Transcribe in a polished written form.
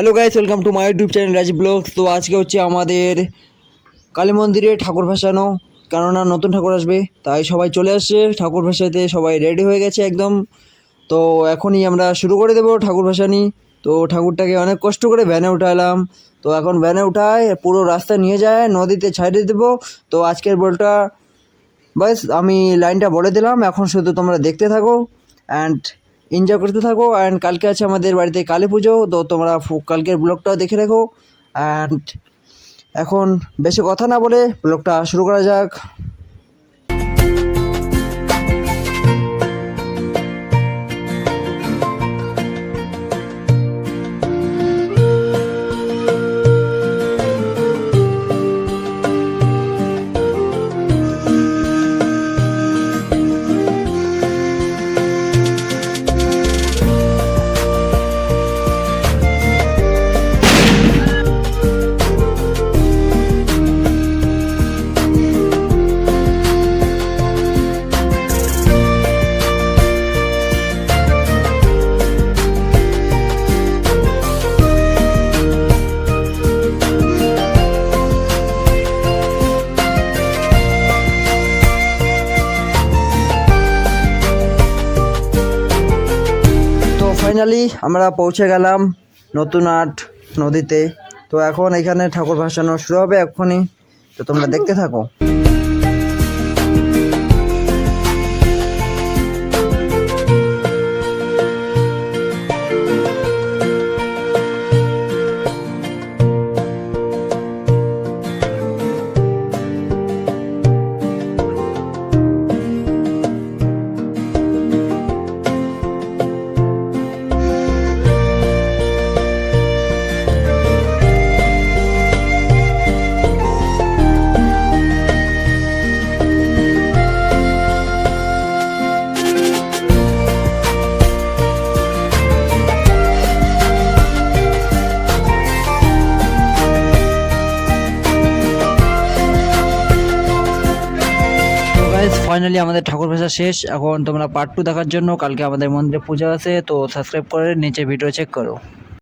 Hello guys, welcome to my YouTube channel Rajiv blogs. তো আজকে হচ্ছে আমাদের কালী মন্দিরে ঠাকুর ভাসানো, কেননা নতুন ঠাকুর আসবে, তাই সবাই চলে আসছে ঠাকুর ভাসাতে, সবাই রেডি হয়ে গেছে একদম। তো এখনই আমরা শুরু করে দেবো ঠাকুর ভাসানি। তো ঠাকুরটাকে অনেক কষ্ট করে ভ্যানে উঠালাম। তো এখন ভ্যানে উঠায় পুরো রাস্তা নিয়ে যায় নদীতে ছাইড়ে দেবো। তো আজকের বলটা বাস আমি লাইনটা বলে দিলাম, এখন শুধু তোমরা দেখতে থাকো অ্যান্ড এনজয় করতে থাকো। অ্যান্ড কালকে আছে আমাদের বাড়িতে কালী পুজো, তো তোমরা কালকের ব্লগটাও দেখে রাখো। অ্যান্ড এখন বেশি কথা না বলে ব্লগটা শুরু করা যাক। ফাইনালি আমরা পৌঁছে গেলাম নতুন আট নদীতে। তো এখন এখানে ঠাকুর ভাসানো শুরু হবে এক্ষুনি, তো তোমরা দেখতে থাকো। ফাইনালি আমাদের ঠাকুর ভাষা শেষ। এখন তোমরা পার্ট 2 দেখার জন্য কালকে আমাদের মন্দিরে পূজা আছে, তো সাবস্ক্রাইব করে নিচে ভিডিও চেক করো।